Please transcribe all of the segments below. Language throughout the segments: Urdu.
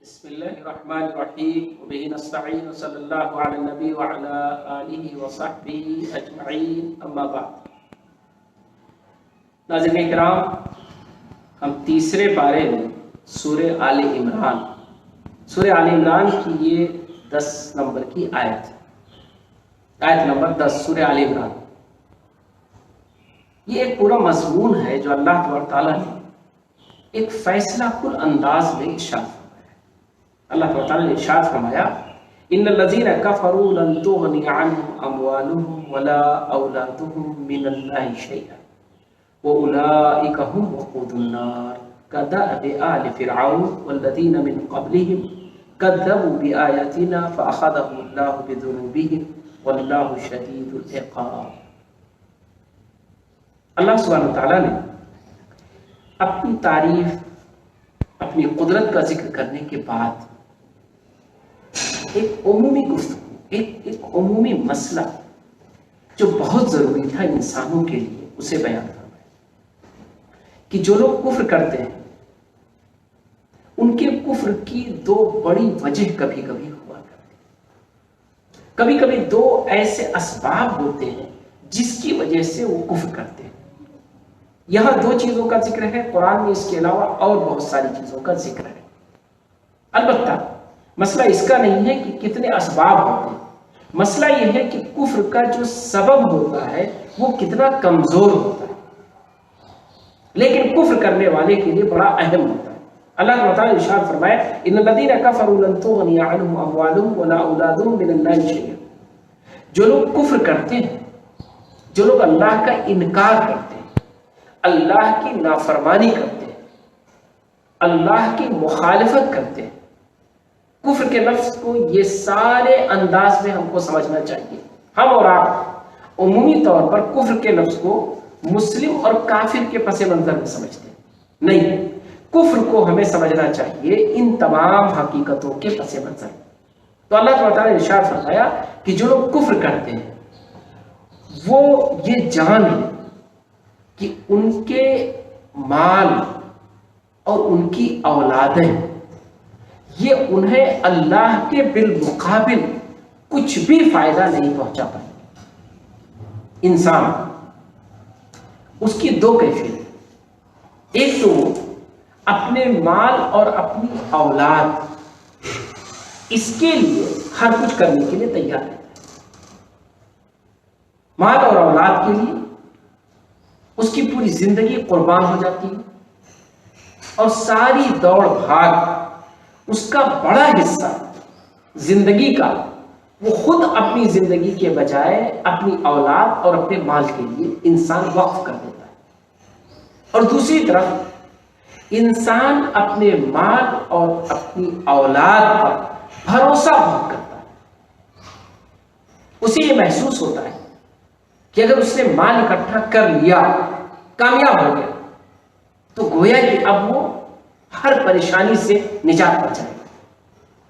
بسم الله الرحمن الرحيم وبه نستعين وصلى الله على النبي وعلى آله وصحبه أجمعين اما بعد. ناظرین کرام، ہم تیسرے پارے میں سورہ آل عمران کی یہ 10 نمبر کی آیت نمبر 10 سورہ آل عمران. یہ ایک پورا مضمون ہے جو اللہ تبارک تعالیٰ نے ایک فیصلہ کل انداز میں ارشاد فرمایا. اللہ تعالیٰ نے ارشاد فرمایا ان الذین کفروا لن تغنی عنہم اموالہم ولا اولادہم من اللہ شیئا واولئک هم وقود النار كدأب آل فرعون والذین من قبلہم كذبوا بآیاتنا فأخذهم اللہ بذنوبہم واللہ شدید العقاب. اللہ سبحانہ وتعالیٰ نے اپنی تعریف، اپنی قدرت کا ذکر کرنے کے بعد ایک عمومی گفتگو، ایک عمومی مسئلہ جو بہت ضروری تھا انسانوں کے لیے، اسے بیان فرمایا کہ جو لوگ کفر کرتے ہیں ان کے کفر کی 2 بڑی وجہ کبھی کبھی ہوا کرتی ہیں. کبھی کبھی 2 ایسے اسباب ہوتے ہیں جس کی وجہ سے وہ کفر کرتے ہیں. یہاں 2 چیزوں کا ذکر ہے، قرآن میں اس کے علاوہ اور بہت ساری چیزوں کا ذکر ہے. البتہ مسئلہ اس کا نہیں ہے کہ کتنے اسباب ہوتے ہیں، مسئلہ یہ ہے کہ کفر کا جو سبب ہوتا ہے وہ کتنا کمزور ہوتا ہے، لیکن کفر کرنے والے کے لیے بڑا اہم ہوتا ہے. اللہ تعالیٰ نے ارشاد فرمایا ان الذین کفروا لن تغنی عنہم اموالہم ولا اولادہم من اللہ شیئا. جو لوگ کفر کرتے ہیں، جو لوگ اللہ کا انکار کرتے ہیں، اللہ کی نافرمانی کرتے ہیں، اللہ کی مخالفت کرتے ہیں. کفر کے لفظ کو یہ سارے انداز میں ہم کو سمجھنا چاہیے. ہم اور آپ عمومی طور پر کفر کے لفظ کو مسلم اور کافر کے پس منظر میں سمجھتے ہیں. نہیں، کفر کو ہمیں سمجھنا چاہیے ان تمام حقیقتوں کے پس منظر. تو اللہ تعالیٰ نے ارشاد فرمایا کہ جو لوگ کفر کرتے ہیں وہ یہ جان لیں کہ ان کے مال اور ان کی اولادیں یہ انہیں اللہ کے بالمقابل کچھ بھی فائدہ نہیں پہنچا پائے. انسان اس کی 2 کیفیت، ایک تو وہ اپنے مال اور اپنی اولاد اس کے لیے ہر کچھ کرنے کے لیے تیار ہے. مال اور اولاد کے لیے اس کی پوری زندگی قربان ہو جاتی ہے اور ساری دوڑ بھاگ اس کا بڑا حصہ زندگی کا وہ خود اپنی زندگی کے بجائے اپنی اولاد اور اپنے مال کے لیے انسان وقف کر دیتا ہے. اور دوسری طرف انسان اپنے مال اور اپنی اولاد پر بھروسہ بہت کرتا ہے. اسے یہ محسوس ہوتا ہے کہ اگر اس نے مال اکٹھا کر لیا، کامیاب ہو گیا، تو گویا کہ اب وہ ہر پریشانی سے نجات پا جائے گا.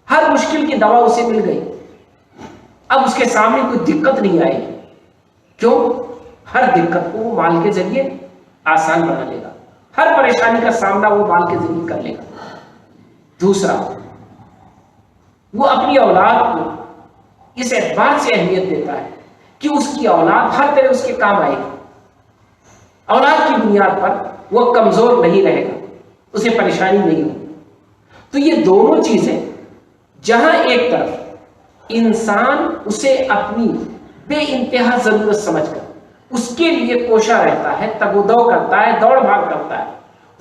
ہر مشکل کی دوا اسے مل گئی، اب اس کے سامنے کوئی دقت نہیں آئے گی. کیوں؟ ہر دقت کو وہ مال کے ذریعے آسان بنا لے گا، ہر پریشانی کا سامنا وہ مال کے ذریعے کر لے گا. دوسرا، وہ اپنی اولاد کو اس اعتبار سے اہمیت دیتا ہے کہ اس کی اولاد ہر طرح اس کے کام آئے گی. اولاد کی بنیاد پر وہ کمزور نہیں رہے گا، اسے پریشانی نہیں ہوگی. تو یہ دونوں چیزیں، جہاں ایک طرف انسان اسے اپنی بے انتہا ضرورت سمجھ کر اس کے لیے کوشاں رہتا ہے، تگ و دو کرتا ہے، دوڑ بھاگ کرتا ہے،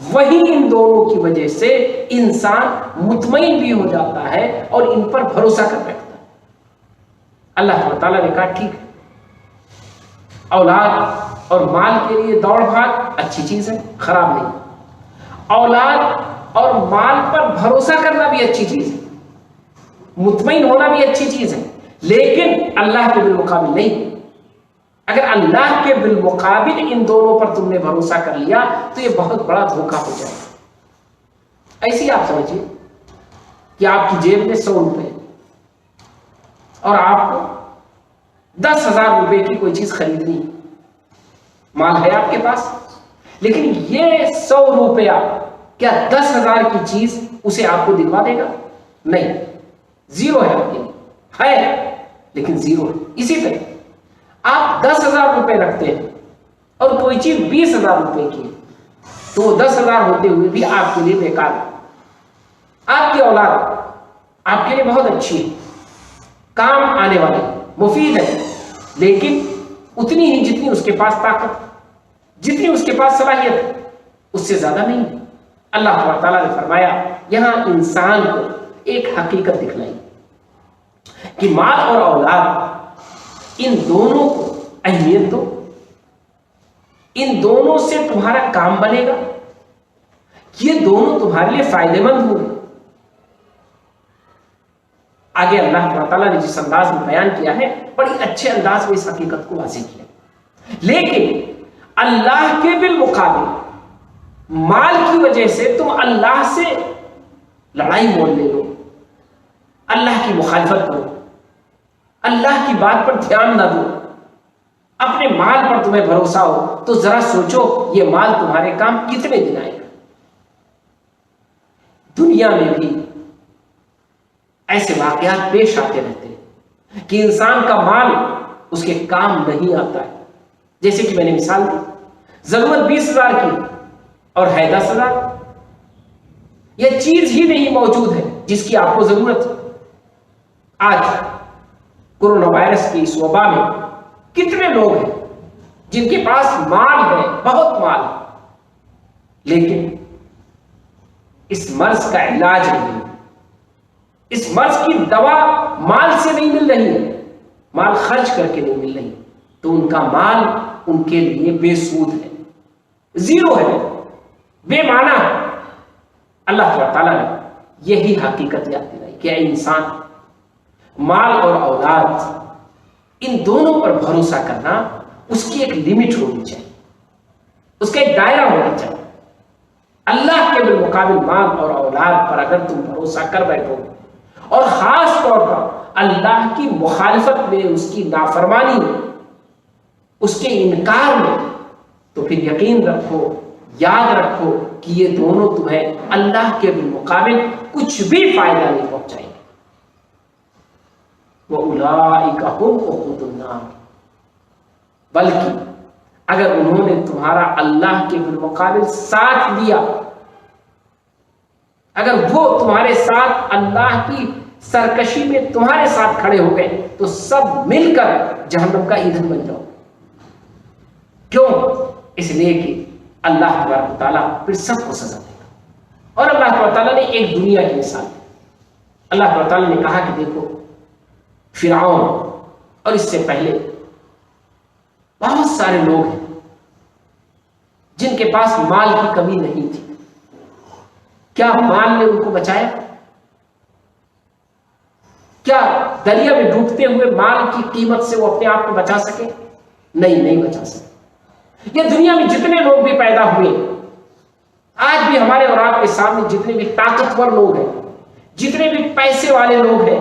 وہی ان دونوں کی وجہ سے انسان مطمئن بھی ہو جاتا ہے اور ان پر بھروسہ کر بیٹھتا ہے. اللہ تعالیٰ نے کہا ٹھیک ہے، اولاد اور مال کے لیے دوڑ بھاگ اچھی چیز ہے، خراب نہیں. اولاد اور مال پر بھروسہ کرنا بھی اچھی چیز ہے، مطمئن ہونا بھی اچھی چیز ہے، لیکن اللہ کے بالمقابل نہیں. اگر اللہ کے بالمقابل ان دونوں پر تم نے بھروسہ کر لیا تو یہ بہت بڑا دھوکہ ہو جائے گا. ایسی آپ سمجھیے کہ آپ کی جیب میں 100 روپے اور آپ کو 10,000 روپے کی کوئی چیز خریدنی ہے. مال ہے آپ کے پاس، لیکن یہ 100 روپیہ کیا 10,000 کی چیز اسے آپ کو دلوا دے گا؟ نہیں، زیرو ہے آپ کے لیے، ہے لیکن زیرو ہے۔ اسی طرح آپ 10,000 روپے رکھتے ہیں اور کوئی چیز 20,000 روپے کی ہے تو وہ 10,000 ہوتے ہوئے بھی آپ کے لیے بیکار ہے۔ آپ کی اولاد آپ کے لیے بہت اچھی ہے، کام آنے والی، مفید ہے، لیکن اتنی ہی جتنی اس کے پاس طاقت، جتنی اس کے پاس صلاحیت، اس سے زیادہ نہیں۔ اللہ تعالیٰ نے فرمایا یہاں انسان کو ایک حقیقت دکھلائی کہ مال اور اولاد ان دونوں کو اہمیت دو، ان دونوں سے تمہارا کام بنے گا، یہ دونوں تمہارے لیے فائدے مند ہوں گے۔ آگے اللہ تعالیٰ نے جس انداز میں بیان کیا ہے بڑی اچھے انداز میں اس حقیقت کو واضح کیا، لیکن اللہ کے بالمقابل مال کی وجہ سے تم اللہ سے لڑائی مول لے لو، اللہ کی مخالفت کرو، اللہ کی بات پر دھیان نہ دو، اپنے مال پر تمہیں بھروسہ ہو تو ذرا سوچو یہ مال تمہارے کام کتنے دن آئے گا۔ دنیا میں بھی ایسے واقعات پیش آتے رہتے ہیں کہ انسان کا مال اس کے کام نہیں آتا ہے، جیسے کہ میں نے مثال دی، ضرورت 20,000 کی اور ہے 10,000، یہ چیز ہی نہیں موجود ہے جس کی آپ کو ضرورت ہے۔ آج کورونا وائرس کی اس وبا میں کتنے لوگ ہیں جن کے پاس مال ہے، بہت مال ہے، لیکن اس مرض کا علاج نہیں، اس مرض کی دوا مال سے نہیں مل رہی ہے، مال خرچ کر کے نہیں مل رہی، تو ان کا مال ان کے لیے بے سود ہے، زیرو ہے، بے معنی ہے۔ اللہ تعالیٰ نے یہی حقیقت یاد دلائی کہ اے انسان، مال اور اولاد ان دونوں پر بھروسہ کرنا اس کی ایک لمٹ ہونی چاہیے، اس کا ایک دائرہ ہونا چاہیے۔ اللہ کے بالمقابل مال اور اولاد پر اگر تم بھروسہ کر بیٹھو اور خاص طور پر اللہ کی مخالفت میں، اس کی نافرمانی میں، اس کے انکار میں، تو پھر یقین رکھو، یاد رکھو کہ یہ دونوں تمہیں اللہ کے بالمقابل کچھ بھی فائدہ نہیں پہنچائیں گے۔ وَأُولَٰئِكَ هُمْ وَقُودُ النَّارِ، بلکہ اگر انہوں نے تمہارا اللہ کے بالمقابل ساتھ دیا، اگر وہ تمہارے ساتھ اللہ کی سرکشی میں تمہارے ساتھ کھڑے ہو گئے تو سب مل کر جہنم کا ایندھن بن جاؤ۔ کیوں؟ اس لیے کہ اللہ تبارک تعالیٰ پھر سب کو سزا دے گا۔ اور اللہ تعالیٰ نے ایک دنیا کی مثال دی، اللہ تعالیٰ نے کہا کہ دیکھو فرعون اور اس سے پہلے بہت سارے لوگ ہیں جن کے پاس مال کی کمی نہیں تھی، کیا مال نے ان کو بچایا؟ کیا دریا میں ڈوبتے ہوئے مال کی قیمت سے وہ اپنے آپ کو بچا سکے؟ نہیں بچا سکے۔ یہ دنیا میں جتنے لوگ بھی پیدا ہوئے، آج بھی ہمارے اور آپ کے سامنے جتنے بھی طاقتور لوگ ہیں، جتنے بھی پیسے والے لوگ ہیں،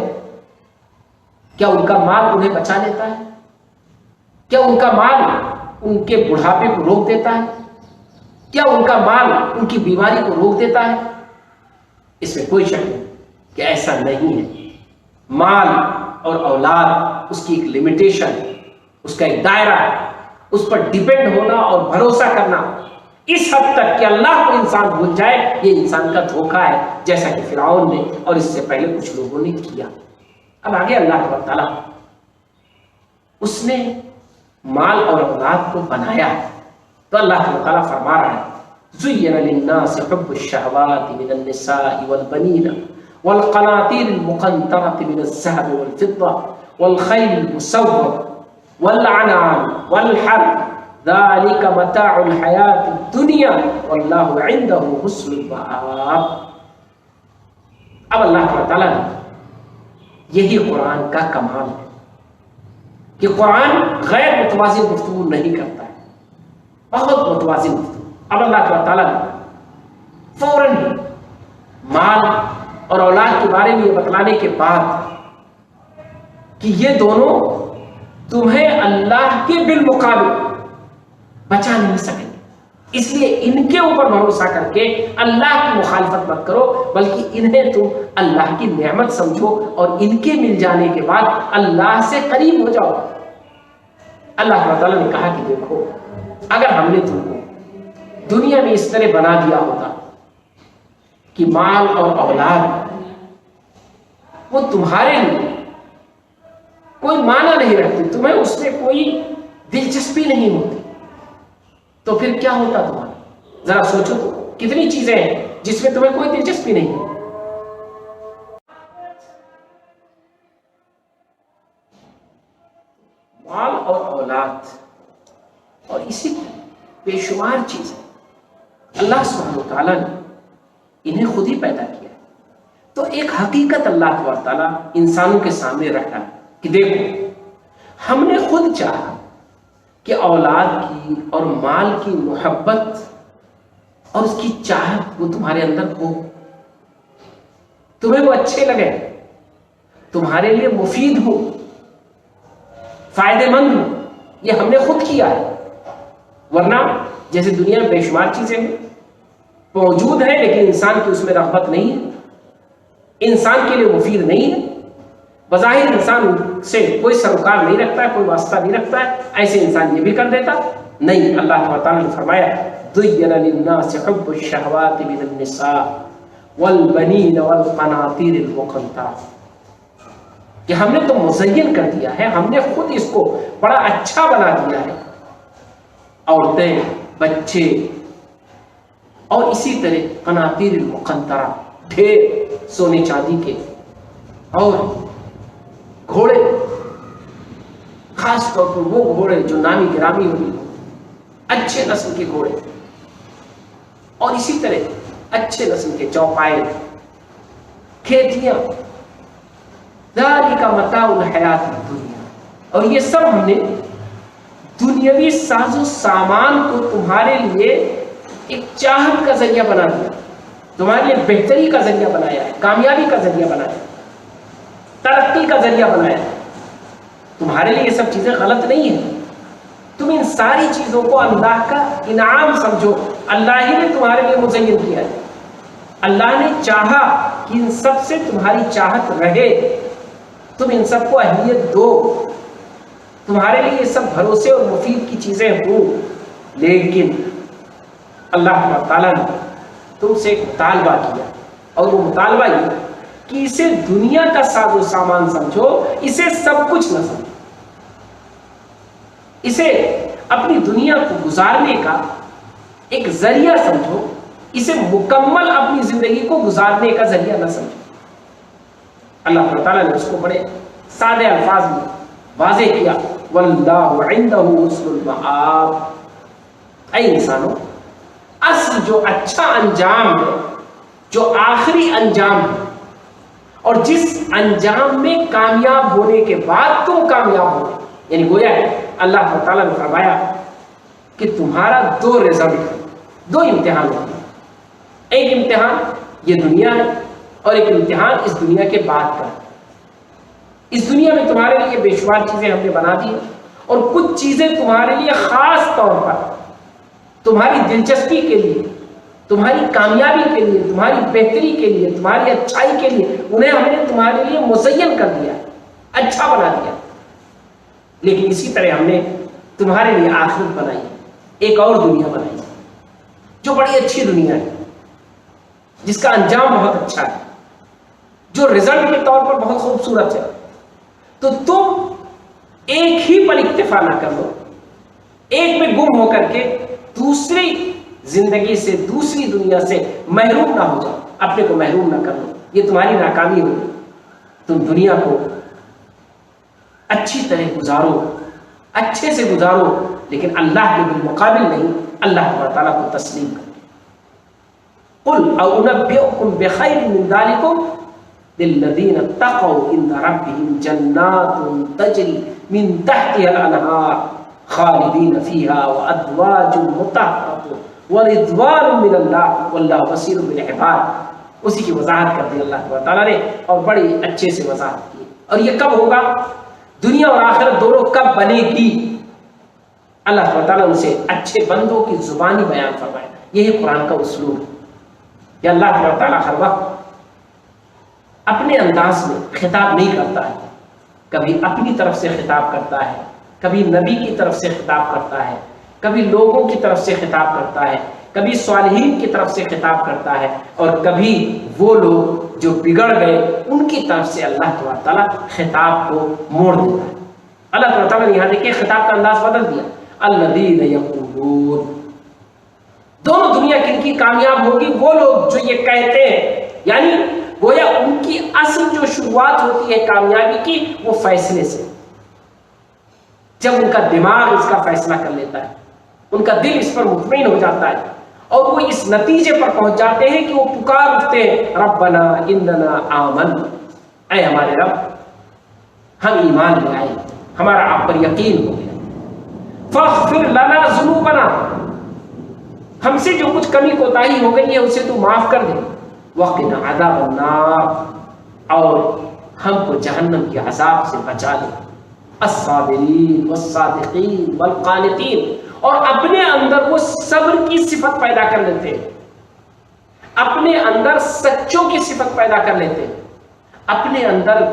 کیا ان کا مال انہیں بچا لیتا ہے؟ کیا ان کا مال ان کے بڑھاپے کو روک دیتا ہے؟ کیا ان کا مال ان کی بیماری کو روک دیتا ہے؟ اس میں کوئی شک نہیں کہ ایسا نہیں ہے۔ مال اور اولاد اس کی ایک لمیٹیشن ہے، اس کا ایک دائرہ ہے، اس پر ڈیپینڈ ہونا اور بھروسہ کرنا اس حد تک کہ اللہ کو انسان بھول جائے، یہ انسان کا دھوکہ ہے، جیسا کہ فرعون نے اور اس سے پہلے کچھ لوگوں نے کیا۔ اب آگے اللہ تعالیٰ اس نے مال اور اولاد کو بنایا ہے، تو اللہ تعالیٰ فرما رہا ہے زُيِّنَ لِلنَّاسِ حُبُّ الشَّهَوَاتِ مِنَ النِّسَاءِ وَالْبَنِينَ وَالْقَنَاطِيرِ الْمُقَنطَرَةِ مِنَ الذَّهَبِ وَالْفِضَّةِ وَالْخَيْلِ الْمُسَوَّمَةِ وَالْأَنْعَامِ وَالْحَرْثِ ذَلِكَ مَتَاعُ الْحَيَاةِ الدُّنْيَا وَاللَّهُ عِندَهُ حُسْنُ الْمَآبِ۔ اب اللہ تعالیٰ نے یہی قرآن کا کمال ہے کہ قرآن غیر متوازن گفتگو نہیں کرتا ہے، بہت متوازن گفتگو۔ اب اللہ تعالیٰ نے فوراً ہی مال اور اولاد کے بارے میں یہ بتلانے کے بعد کہ یہ دونوں تمہیں اللہ کے بالمقابل بچا نہیں سکیں گے، اس لیے ان کے اوپر بھروسہ کر کے اللہ کی مخالفت مت کرو، بلکہ انہیں تم اللہ کی نعمت سمجھو اور ان کے مل جانے کے بعد اللہ سے قریب ہو جاؤ۔ اللہ تعالیٰ نے کہا کہ دیکھو، اگر ہم نے تم کو دنیا میں اس طرح بنا دیا ہوتا کہ مال اور اولاد وہ تمہارے لیے کوئی معنی نہیں رکھتی، تمہیں اس میں کوئی دلچسپی نہیں ہوتی، تو پھر کیا ہوتا تمہارا؟ ذرا سوچو تو، کتنی چیزیں ہیں جس میں تمہیں کوئی دلچسپی نہیں ہے۔ مال اور اولاد اور اسی بے شمار چیزیں اللہ سبحانہ وتعالیٰ نے انہیں خود ہی پیدا کیا ہے۔ تو ایک حقیقت اللہ تبارک تعالیٰ انسانوں کے سامنے رکھا ہے کہ دیکھو، ہم نے خود چاہا کہ اولاد کی اور مال کی محبت اور اس کی چاہت وہ تمہارے اندر ہو، تمہیں وہ اچھے لگے، تمہارے لیے مفید ہو، فائدے مند ہو، یہ ہم نے خود کیا ہے۔ ورنہ جیسے دنیا میں بے شمار چیزیں ہیں، موجود ہیں، لیکن انسان کی اس میں رغبت نہیں ہے، انسان کے لیے مفید نہیں ہے، بظاہر انسان سے کوئی سروکار نہیں رکھتا ہے، کوئی واسطہ نہیں رکھتا ہے، ایسے انسان یہ بھی کر دیتا نہیں۔ اللہ تعالیٰ نے فرمایا زُيِّنَ لِلنَّاسِ حُبُّ الشَّهَوَاتِ مِنَ النِّسَاءِ وَالْبَنِينَ وَالْقَنَاطِيرِ الْمُقَنطَرَةِ کہ ہم نے تو مزین کر دیا ہے، ہم نے خود اس کو بڑا اچھا بنا دیا ہے، عورتیں، بچے اور اسی طرح قناطیر المقنطرہ، ڈھیر سونے چاندی کے، اور گھوڑے، خاص طور پر وہ گھوڑے جو نامی گرامی ہوئی، اچھے نسل کے گھوڑے، اور اسی طرح اچھے نسل کے چوپائے، کھیتیاں، ذالک متاع الحیات الدنیا، اور یہ سب ہم نے دنیاوی ساز و سامان کو تمہارے لیے ایک چاہت کا ذریعہ بنا دیا، تمہارے لیے بہتری کا ذریعہ بنایا ہے، کامیابی کا ذریعہ بنایا ہے، ترقی کا ذریعہ بنایا ہے۔ تمہارے لیے یہ سب چیزیں غلط نہیں ہیں، تم ان ساری چیزوں کو اللہ کا انعام سمجھو، اللہ ہی نے تمہارے لیے مزین کیا ہے، اللہ نے چاہا کہ ان سب سے تمہاری چاہت رہے، تم ان سب کو اہمیت دو، تمہارے لیے یہ سب بھروسے اور مفید کی چیزیں ہوں، لیکن اللہ تعالیٰ نے تم سے ایک مطالبہ کیا، اور وہ مطالبہ یہ کہ اسے دنیا کا ساز و سامان سمجھو، اسے سب کچھ نہ سمجھو، اسے اپنی دنیا کو گزارنے کا ایک ذریعہ سمجھو، اسے مکمل اپنی زندگی کو گزارنے کا ذریعہ نہ سمجھو۔ اللہ تعالیٰ نے اس کو بڑے سادے الفاظ میں واضح کیا، واللہ عندہ حسن المآب، اے انسانوں، اصل جو اچھا انجام ہے، جو آخری انجام ہے، اور جس انجام میں کامیاب ہونے کے بعد تم کامیاب ہو، یعنی گویا ہے اللہ تعالیٰ نے فرمایا کہ تمہارا دو رزلٹ ہے، دو امتحان ہوتے ہیں، ایک امتحان یہ دنیا ہے اور ایک امتحان اس دنیا کے بعد کا ہے۔ اس دنیا میں تمہارے لیے بے شمار چیزیں ہم نے بنا دی، اور کچھ چیزیں تمہارے لیے خاص طور پر تمہاری دلچسپی کے لیے، تمہاری کامیابی کے لیے، تمہاری بہتری کے لیے، تمہاری اچھائی کے لیے انہیں ہم نے تمہارے لیے مزین کر دیا، اچھا بنا دیا، لیکن اسی طرح ہم نے تمہارے لیے آخرت بنائی، ایک اور دنیا بنائی جو بڑی اچھی دنیا ہے، جس کا انجام بہت اچھا ہے، جو رزلٹ کے طور پر بہت خوبصورت ہے۔ تو تم ایک ہی پر اکتفا نہ کر لو، ایک میں گم ہو کر کے دوسری زندگی سے، دوسری دنیا سے محروم نہ ہو جاؤ، اپنے کو محروم نہ کر لو، یہ تمہاری ناکامی ہوگی۔ تم دنیا کو اچھی طرح گزارو، اچھے سے گزارو، لیکن اللہ کے بالمقابل نہیں، اللہ تعالیٰ کو تسلیم کرو۔ قل اؤنبئکم بخیر من ذلکم للذین اتقوا عند ربهم جنات تجری من تحتها الانہار خالدین فیہا وازواج مطہرۃ ورضوان من اللہ واللہ بصیر بالعباد۔ اسی کی وضاحت کر دی اللہ تعالیٰ نے، اور بڑی اچھے سے وضاحت کی۔ اور یہ کب ہوگا؟ دنیا اور آخرت دونوں کب بنے گی؟ اللہ تعالیٰ ان سے اچھے بندوں کی زبانی بیان فرمائے. یہی قرآن کا اسلوب ہے کہ اللہ تعالیٰ ہر وقت اپنے انداز میں خطاب نہیں کرتا ہے. کبھی اپنی طرف سے خطاب کرتا ہے، کبھی نبی کی طرف سے خطاب کرتا ہے، کبھی لوگوں کی طرف سے خطاب کرتا ہے، کبھی صالحین کی طرف سے خطاب کرتا ہے، اور کبھی وہ لوگ جو بگڑ گئے ان کی طرف سے اللہ تعالیٰ خطاب کو موڑ دیتا ہے. اللہ تعالیٰ نے یہاں دیکھیے خطاب کا انداز بدل دیا. الذین یقولون، دونوں دنیا کن کی کامیاب ہوگی؟ وہ لوگ جو یہ کہتے ہیں. یعنی گویا ان کی اصل جو شروعات ہوتی ہے کامیابی کی وہ فیصلے سے. جب ان کا دماغ اس کا فیصلہ کر لیتا ہے، ان کا دل اس پر مطمئن ہو جاتا ہے، اور وہ اس نتیجے پر پہنچ جاتے ہیں کہ وہ پکار اٹھتے ہیں ربنا اننا آمن، اے ہمارے رب ہم ایمان لے آئے، ہمارا آپ پر یقین ہو گیا. فاغفر لنا ذنوبنا، ہم سے جو کچھ کمی کوتاہی ہو گئی ہے اسے تو معاف کر دے. وقنا عذاب النار، اور ہم کو جہنم کے عذاب سے بچا لے. الصابرین والصادقین والقانتین، اور اپنے اندر وہ صبر کی صفت پیدا کر لیتے ہیں، اپنے اندر سچوں کی صفت پیدا کر لیتے ہیں، اپنے اندر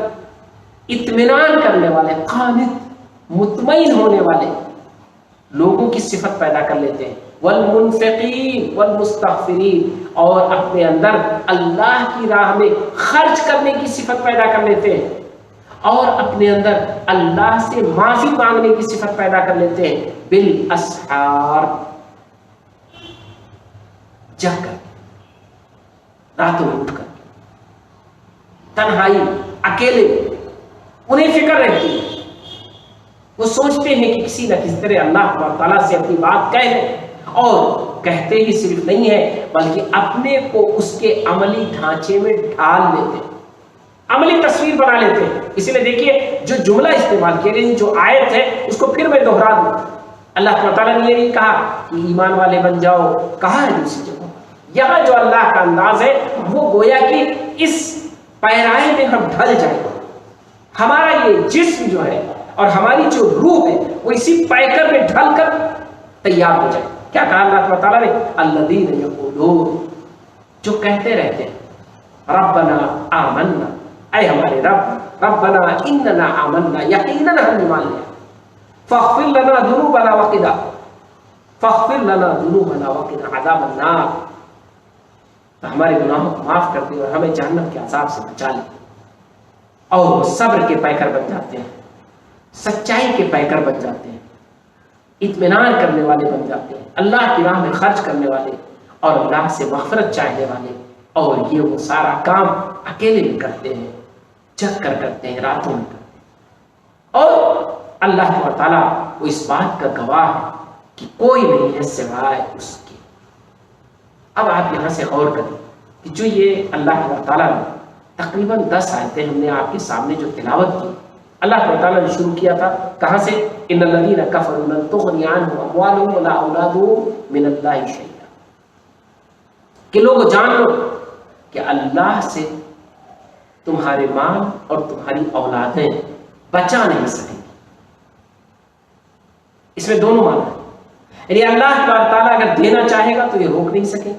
اطمینان کرنے والے، قانت مطمئن ہونے والے لوگوں کی صفت پیدا کر لیتے ہیں. والمنفقین والمستغفرین، اور اپنے اندر اللہ کی راہ میں خرچ کرنے کی صفت پیدا کر لیتے ہیں، اور اپنے اندر اللہ سے معافی مانگنے کی صفت پیدا کر لیتے ہیں. بالاسحار، جگ کر، راتوں میں اٹھ کر، تنہائی، اکیلے، انہیں فکر رہتی ہے. وہ سوچتے ہیں کہ کسی نہ کسی طرح اللہ تعالیٰ سے اپنی بات کہہ لیں، اور کہتے ہی صرف نہیں ہے بلکہ اپنے کو اس کے عملی ڈھانچے میں ڈھال لیتے ہیں، عملی تصویر بنا لیتے ہیں. اسی لیے دیکھیے جو جملہ استعمال کیا گیا، جو آیت ہے اس کو پھر میں دوہرا دوں. اللہ تعالیٰ نے یہ نہیں کہا کہ ایمان والے بن جاؤ، کہا ہے دوسری جگہ. یہاں جو اللہ کا انداز ہے وہ گویا کہ اس پیرائے میں ہم ڈھل جائیں، ہمارا یہ جسم جو ہے اور ہماری جو روح ہے وہ اسی پیکر میں ڈھل کر تیار ہو جائے. کیا کہا اللہ تعالیٰ نے؟ الذین یقولون، جو کہتے رہتے ہیں ربنا آمنا، اے ہمارے رب، ربنا اننا آمنا، یقیناً ہم ایمان لیا. فاغفر لنا ذنوبنا وقنا، فاغفر لنا ذنوبنا وقنا عذاب النار، تو ہمارے گناہوں کو معاف کر دے اور ہمیں جہنم کے عذاب سے بچا لے. اور وہ صبر کے پیکر بن جاتے ہیں، سچائی کے پیکر بن جاتے ہیں، اطمینان کرنے والے بن جاتے ہیں، اللہ کی راہ میں خرچ کرنے والے اور اللہ سے مغفرت چاہنے والے. اور یہ وہ سارا کام اکیلے میں کرتے ہیں، جگ کر کرتے ہیں، راتوں میں کرتے ہیں. اور اللہ تعالیٰ وہ اس بات کا گواہ ہے کہ کوئی نہیں ہے سوائے اس کے. اب آپ یہاں سے غور کریں کہ جو یہ اللہ تعالیٰ نے تقریباً 10 آیتیں ہم نے آپ کے سامنے جو تلاوت کی، اللہ تعالیٰ نے شروع کیا تھا کہاں سے؟ ان الذین کفروا لن تغنی عنہم اموالہم ولا اولادہم من اللہ شیئا، کہ لوگوں جان لو کہ اللہ سے تمہارے مال اور تمہاری اولادیں بچا نہیں سکیں گی. اس میں دونوں معنی ہیں. یعنی اللہ تعالیٰ اگر دینا چاہے گا تو یہ روک نہیں سکے،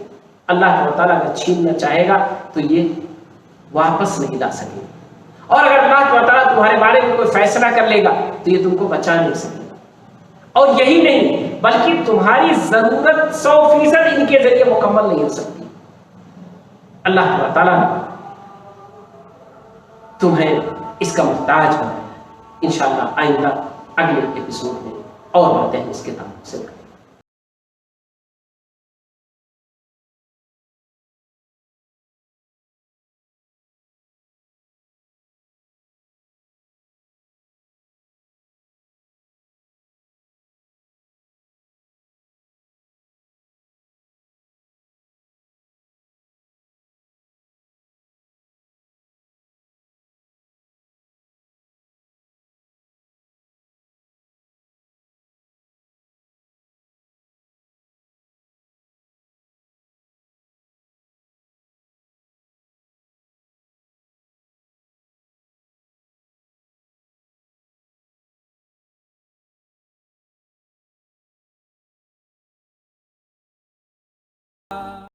اللہ تعالیٰ اگر چھیننا چاہے گا تو یہ واپس نہیں لا سکے، اور اگر اللہ تعالیٰ تمہارے بارے میں کوئی فیصلہ کر لے گا تو یہ تم کو بچا نہیں سکے گا. اور یہی نہیں بلکہ تمہاری ضرورت 100% ان کے ذریعے مکمل نہیں ہو سکتی. اللہ تعالیٰ نے تمہیں اس کا محتاج بنایا. انشاءاللہ آئندہ اگلے ایپیسوڈ میں اور باتیں اس کے تعلق سے